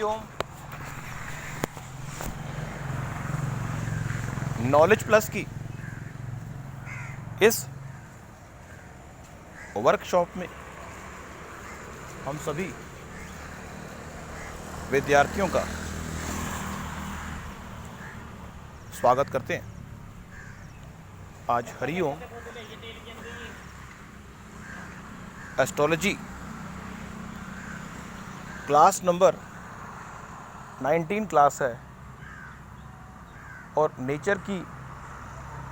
Hariom. Knowledge plus की इस workshop में हम सभी विद्यार्थियों का स्वागत करते हैं। आज Hariom astrology class number 19 class है और नेचर की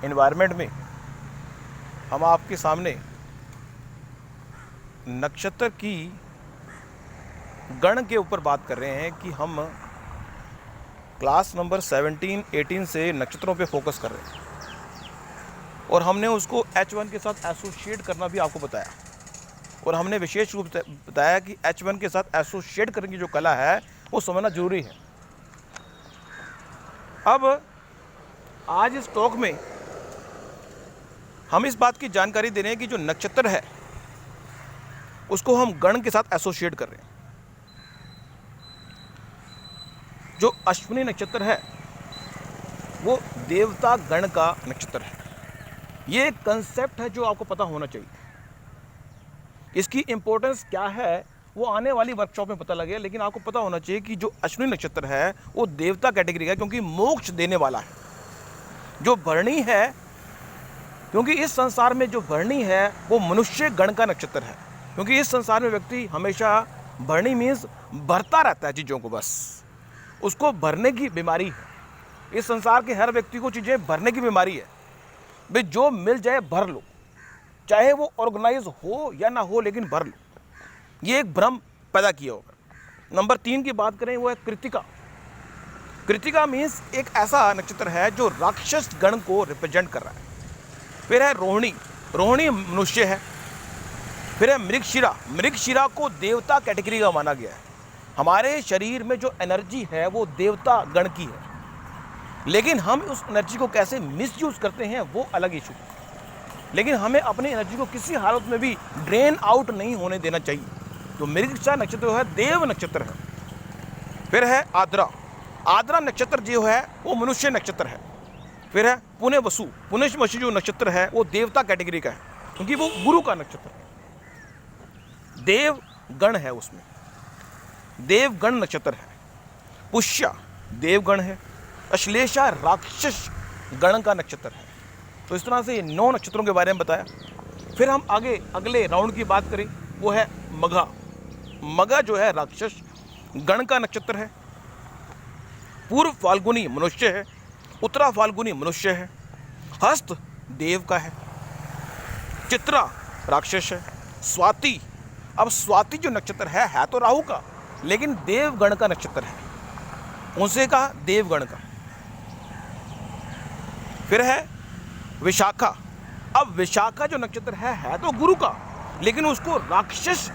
एनवायरनमेंट में हम आपके सामने नक्षत्र की गण के ऊपर बात कर रहे हैं कि हम क्लास नंबर 17-18 से नक्षत्रों पे फोकस कर रहे हैं और हमने उसको H1 के साथ एसोसिएट करना भी आपको बताया और हमने विशेष रूप से बताया कि H1 के साथ एसोसिएट करने की जो कला है वो समझना जरूरी है। अब आज इस टॉक में हम इस बात की जानकारी दे रहे हैं कि जो नक्षत्र है उसको हम गण के साथ एसोसिएट कर रहे हैं। जो अश्विनी नक्षत्र है वो देवता गण का नक्षत्र है। ये एक कंसेप्ट है जो आपको पता होना चाहिए। इसकी इंपॉर्टेंस क्या है वो आने वाली वर्कशॉप में पता लगेगा, लेकिन आपको पता होना चाहिए कि जो अश्विनी नक्षत्र है वो देवता कैटेगरी का है, क्योंकि मोक्ष देने वाला है। जो भरणी है, क्योंकि इस संसार में जो भरणी है वो मनुष्य गण का नक्षत्र है, क्योंकि इस संसार में व्यक्ति हमेशा भरणी मीन्स भरता रहता है चीज़ों को, बस उसको भरने की बीमारी है। इस संसार के हर व्यक्ति को चीज़ें भरने की बीमारी है। भाई जो मिल जाए भर लो, चाहे वो ऑर्गेनाइज हो या ना हो, लेकिन भर लो। ये एक भ्रम पैदा किया होगा। नंबर 3 की बात करें वो है कृतिका। कृतिका मीन्स एक ऐसा नक्षत्र है जो राक्षस गण को रिप्रेजेंट कर रहा है। फिर है रोहिणी। रोहिणी मनुष्य है। फिर है मृगशिरा। मृगशिरा को देवता कैटेगरी का माना गया है। हमारे शरीर में जो एनर्जी है वो देवता गण की है, लेकिन हम उस एनर्जी को कैसे मिसयूज करते हैं वो अलग इशू है। लेकिन हमें अपनी एनर्जी को किसी हालत में भी ड्रेन आउट नहीं होने देना चाहिए। तो मृगशिरा नक्षत्र है देव नक्षत्र है। फिर है आद्रा। आद्रा नक्षत्र जो है वो मनुष्य नक्षत्र है। फिर है पुण्य वसु। पुण्य वसु जो नक्षत्र है वो देवता कैटेगरी का है, क्योंकि वो गुरु का नक्षत्र है। देव गण है, उसमें देवगण नक्षत्र है। पुष्या देवगण है। अश्लेषा राक्षस गण का नक्षत्र है। तो इस तरह से ये 9 नक्षत्रों के बारे में बताया। फिर हम आगे अगले राउंड की बात करें वो है मघा। मघा जो है राक्षस गण का नक्षत्र है। पूर्व फाल्गुनी मनुष्य है। उत्तरा फाल्गुनी मनुष्य है। हस्त देव का है। चित्रा राक्षस है। स्वाति, अब स्वाति जो नक्षत्र है तो राहु का, लेकिन देवगण का नक्षत्र है, उनसे कहा देवगण का। फिर है विशाखा। अब विशाखा जो नक्षत्र है तो गुरु का, लेकिन उसको राक्षस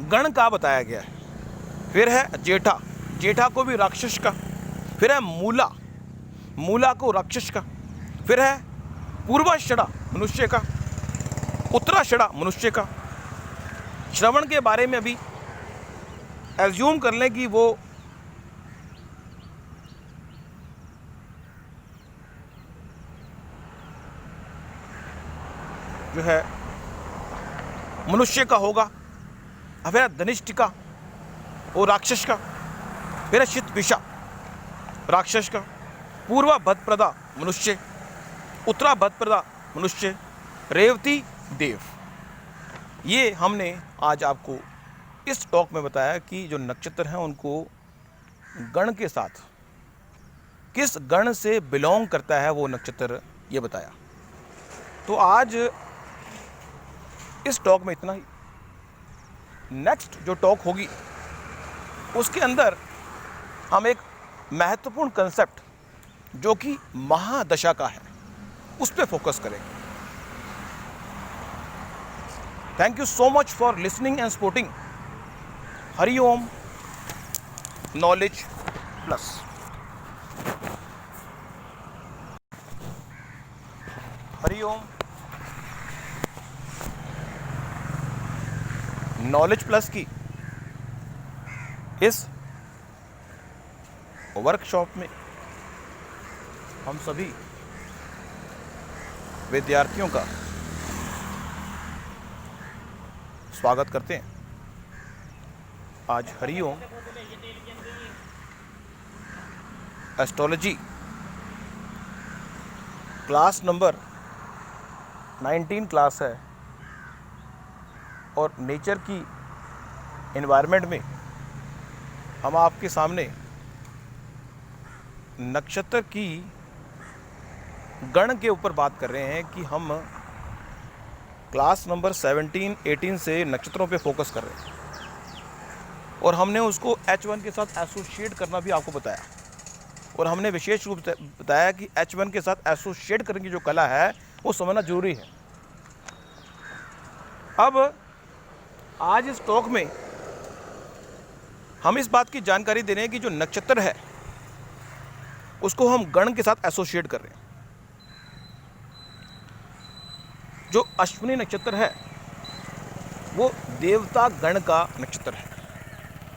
गण का बताया गया है। फिर है जेठा। जेठा को भी राक्षस का। फिर है मूला। मूला को राक्षस का। फिर है पूर्वाषाढ़ा मनुष्य का। उत्तराषाढ़ा मनुष्य का। श्रवण के बारे में अभी एज्यूम कर लें कि वो जो है मनुष्य का होगा। फिर धनिष्ठिका वो राक्षस का। फिर शितविषा राक्षस का। पूर्वा भद्रप्रदा मनुष्य। उत्तरा भद्रप्रदा मनुष्य। रेवती देव। ये हमने आज आपको इस टॉक में बताया कि जो नक्षत्र हैं उनको गण के साथ किस गण से बिलोंग करता है वो नक्षत्र, ये बताया। तो आज इस टॉक में इतना ही। नेक्स्ट जो टॉक होगी उसके अंदर हम एक महत्वपूर्ण कंसेप्ट जो कि महादशा का है उस पर फोकस करेंगे। Thank you so much for listening and supporting Hariom knowledge plus. Hariom knowledge plus की इस वर्कशॉप में हम सभी विद्यार्थियों का स्वागत करते हैं। आज Hariom astrology class number 19 class है और नेचर की एनवायरनमेंट में हम आपके सामने नक्षत्र की गण के ऊपर बात कर रहे हैं कि हम क्लास नंबर 17-18 से नक्षत्रों पे फोकस कर रहे हैं और हमने उसको H1 के साथ एसोसिएट करना भी आपको बताया और हमने विशेष रूप से बताया कि H1 के साथ एसोसिएट करने की जो कला है वो समझना जरूरी है। अब आज इस टॉक में हम इस बात की जानकारी दे रहे हैं कि जो नक्षत्र है उसको हम गण के साथ एसोसिएट कर रहे हैं। जो अश्विनी नक्षत्र है वो देवता गण का नक्षत्र है।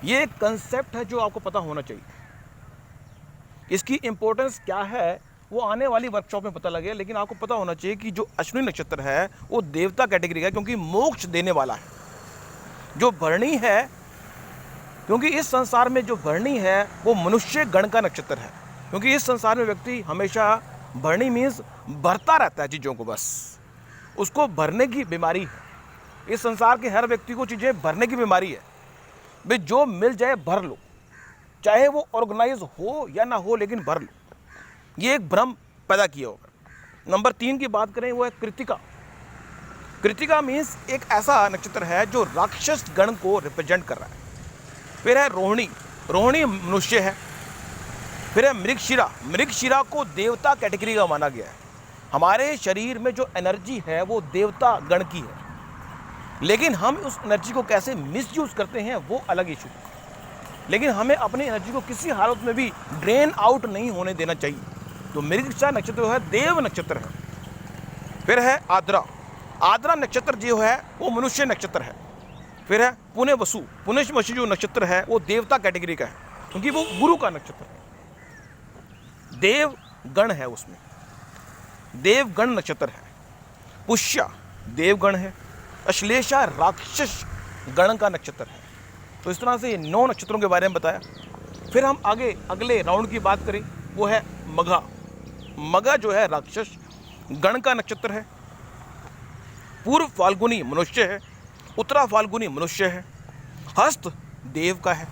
ये एक कंसेप्ट है जो आपको पता होना चाहिए। इसकी इंपॉर्टेंस क्या है वो आने वाली वर्कशॉप में पता लगे, लेकिन आपको पता होना चाहिए कि जो अश्विनी नक्षत्र है वो देवता कैटेगरी का है, क्योंकि मोक्ष देने वाला है। जो भरणी है, क्योंकि इस संसार में जो भरणी है वो मनुष्य गण का नक्षत्र है, क्योंकि इस संसार में व्यक्ति हमेशा भरणी मीन्स भरता रहता है चीज़ों को, बस उसको भरने की बीमारी है। इस संसार के हर व्यक्ति को चीज़ें भरने की बीमारी है। भाई जो मिल जाए भर लो, चाहे वो ऑर्गेनाइज हो या ना हो, लेकिन भर लो। ये एक भ्रम पैदा किया होगा। नंबर 3 की बात करें वो है कृतिका। कृतिका मीन्स एक ऐसा नक्षत्र है जो राक्षस गण को रिप्रेजेंट कर रहा है। फिर है रोहिणी। रोहिणी मनुष्य है। फिर है मृगशिरा। मृगशिरा को देवता कैटेगरी का माना गया है। हमारे शरीर में जो एनर्जी है वो देवता गण की है, लेकिन हम उस एनर्जी को कैसे मिसयूज करते हैं वो अलग इशू है। लेकिन हमें अपनी एनर्जी को किसी हालत में भी ड्रेन आउट नहीं होने देना चाहिए। तो मृगशिरा नक्षत्र जो है देव नक्षत्र है। फिर है आद्रा। आद्रा नक्षत्र जो है वो मनुष्य नक्षत्र है। फिर है पुण्य वसु। पुण्य वसु जो नक्षत्र है वो देवता कैटेगरी का है, क्योंकि वो गुरु का नक्षत्र है। देव गण है, उसमें देवगण नक्षत्र है। पुष्या देवगण है। अश्लेषा राक्षस गण का नक्षत्र है। तो इस तरह से ये 9 नक्षत्रों के बारे में बताया। फिर हम आगे अगले राउंड की बात करें वो है मघा। मघा जो है राक्षस गण का नक्षत्र है। पूर्व फाल्गुनी मनुष्य है। उत्तरा फाल्गुनी मनुष्य है। हस्त देव का है।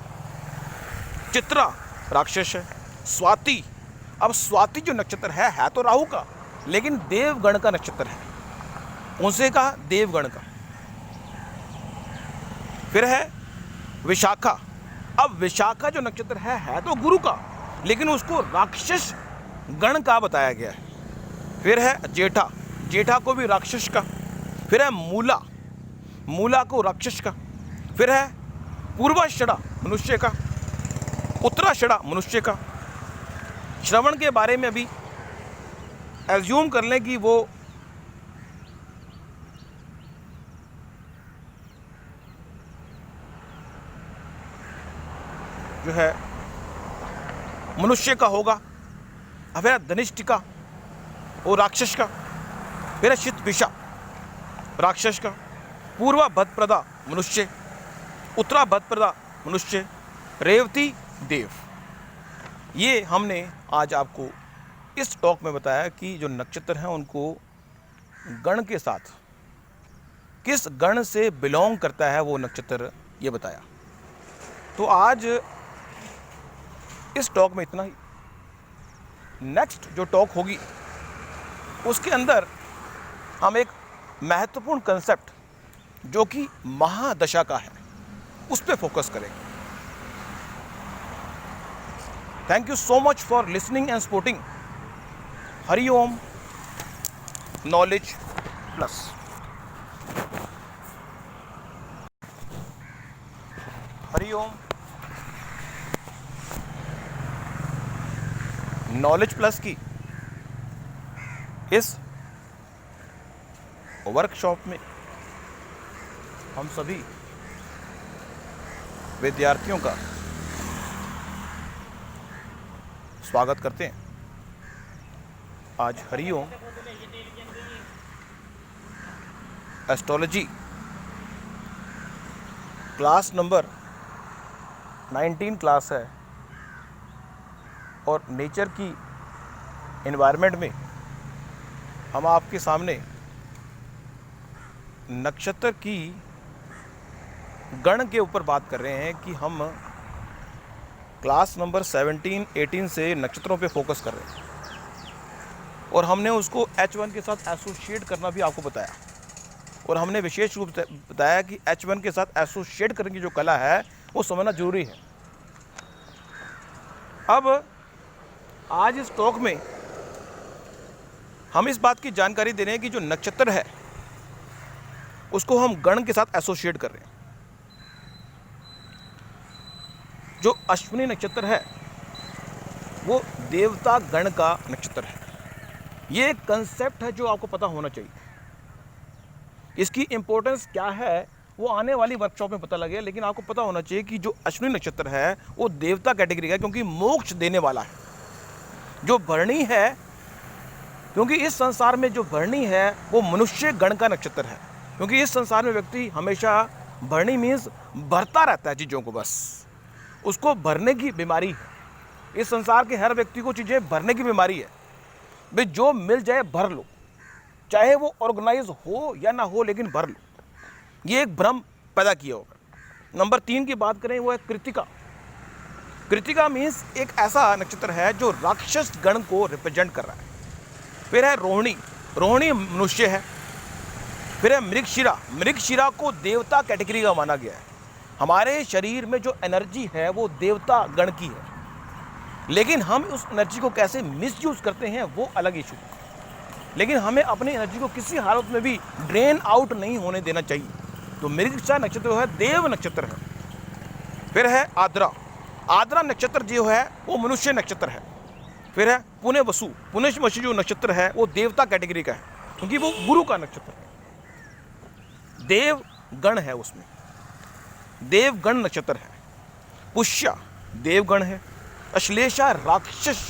चित्रा राक्षस है। स्वाति, अब स्वाति जो नक्षत्र है तो राहु का, लेकिन देवगण का नक्षत्र है। उनसे कहा देवगण का। फिर है विशाखा। अब विशाखा जो नक्षत्र है तो गुरु का, लेकिन उसको राक्षस गण का बताया गया है। फिर है जेठा। जेठा को भी राक्षस का। फिर है मूला। मूला को राक्षस का। फिर है पूर्वाषाढ़ा मनुष्य का। उत्तराषाढ़ा मनुष्य का। श्रवण के बारे में अभी एज्यूम कर लें कि वो जो है मनुष्य का होगा। अब है धनिष्ठिका, वो राक्षस का। फिर है शितविषा राक्षस का। पूर्वा भद्रप्रदा मनुष्य। उत्तरा भद्रप्रदा मनुष्य। रेवती देव। ये हमने आज आपको इस टॉक में बताया कि जो नक्षत्र हैं उनको गण के साथ किस गण से बिलोंग करता है वो नक्षत्र, ये बताया। तो आज इस टॉक में इतना ही। नेक्स्ट जो टॉक होगी उसके अंदर हम एक महत्वपूर्ण कंसेप्ट जो कि महादशा का है उस पर फोकस करेंगे। Thank you so much for listening and supporting Hariom knowledge plus. Hariom knowledge plus की इस वर्कशॉप में हम सभी विद्यार्थियों का स्वागत करते हैं। आज Hariom astrology class number 19 class है और नेचर की एनवायरनमेंट में हम आपके सामने नक्षत्र की गण के ऊपर बात कर रहे हैं कि हम क्लास नंबर 17, 18 से नक्षत्रों पे फोकस कर रहे हैं और हमने उसको H1 के साथ एसोसिएट करना भी आपको बताया और हमने विशेष रूप से बताया कि H1 के साथ एसोसिएट करने की जो कला है वो समझना जरूरी है। अब आज इस टॉक में हम इस बात की जानकारी दे रहे हैं कि जो नक्षत्र है उसको हम गण के साथ एसोसिएट कर रहे हैं। जो अश्विनी नक्षत्र है वो देवता गण का नक्षत्र है। ये एक कंसेप्ट है जो आपको पता होना चाहिए। इसकी इंपॉर्टेंस क्या है वो आने वाली वर्कशॉप में पता लगेगा, लेकिन आपको पता होना चाहिए कि जो अश्विनी नक्षत्र है वो देवता कैटेगरी का है, क्योंकि मोक्ष देने वाला है। जो भरणी है, क्योंकि इस संसार में जो भरणी है वो मनुष्य गण का नक्षत्र है, क्योंकि इस संसार में व्यक्ति हमेशा भरणी मीन्स भरता रहता है चीज़ों को, बस उसको भरने की बीमारी है। इस संसार के हर व्यक्ति को चीज़ें भरने की बीमारी है। भाई जो मिल जाए भर लो, चाहे वो ऑर्गेनाइज हो या ना हो, लेकिन भर लो। ये एक भ्रम पैदा किया होगा। नंबर 3 की बात करें वो है कृतिका। कृतिका मीन्स एक ऐसा नक्षत्र है जो राक्षस गण को रिप्रेजेंट कर रहा है। फिर है रोहिणी। रोहिणी मनुष्य है। फिर है मृगशिरा। मृगशिरा को देवता कैटेगरी का माना गया है। हमारे शरीर में जो एनर्जी है वो देवता गण की है, लेकिन हम उस एनर्जी को कैसे मिसयूज करते हैं वो अलग इशू है। लेकिन हमें अपनी एनर्जी को किसी हालत में भी ड्रेन आउट नहीं होने देना चाहिए। तो मृगशिरा नक्षत्र जो है देव नक्षत्र है। फिर है आद्रा। आद्रा नक्षत्र जो है वो मनुष्य नक्षत्र है। फिर है पुण्य वसु। पुण्य वसु जो नक्षत्र है वो देवता कैटेगरी का है, क्योंकि वो गुरु का नक्षत्र है। देव गण है, उसमें देवगण नक्षत्र है। पुष्या देवगण है। अश्लेषा राक्षस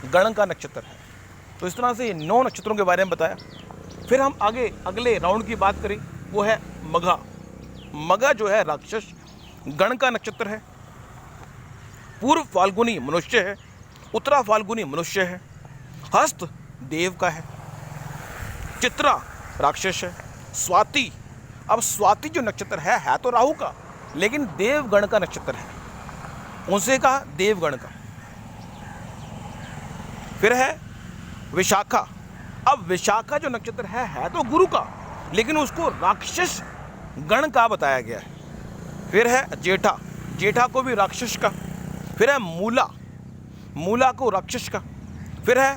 गण का नक्षत्र है। तो इस तरह से ये 9 नक्षत्रों के बारे में बताया। फिर हम आगे अगले राउंड की बात करें वो है मघा। मघा जो है राक्षस गण का नक्षत्र है। पूर्व फाल्गुनी मनुष्य है। उत्तरा फाल्गुनी मनुष्य है। हस्त देव का है। चित्रा राक्षस है। स्वाति, अब स्वाति जो नक्षत्र है तो राहु का, लेकिन देवगण का नक्षत्र है, उनसे कहा देवगण का। फिर है विशाखा। अब विशाखा जो नक्षत्र है तो गुरु का, लेकिन उसको राक्षस गण का बताया गया है। फिर है जेठा। जेठा को भी राक्षस का। फिर है मूला। मूला को राक्षस का। फिर है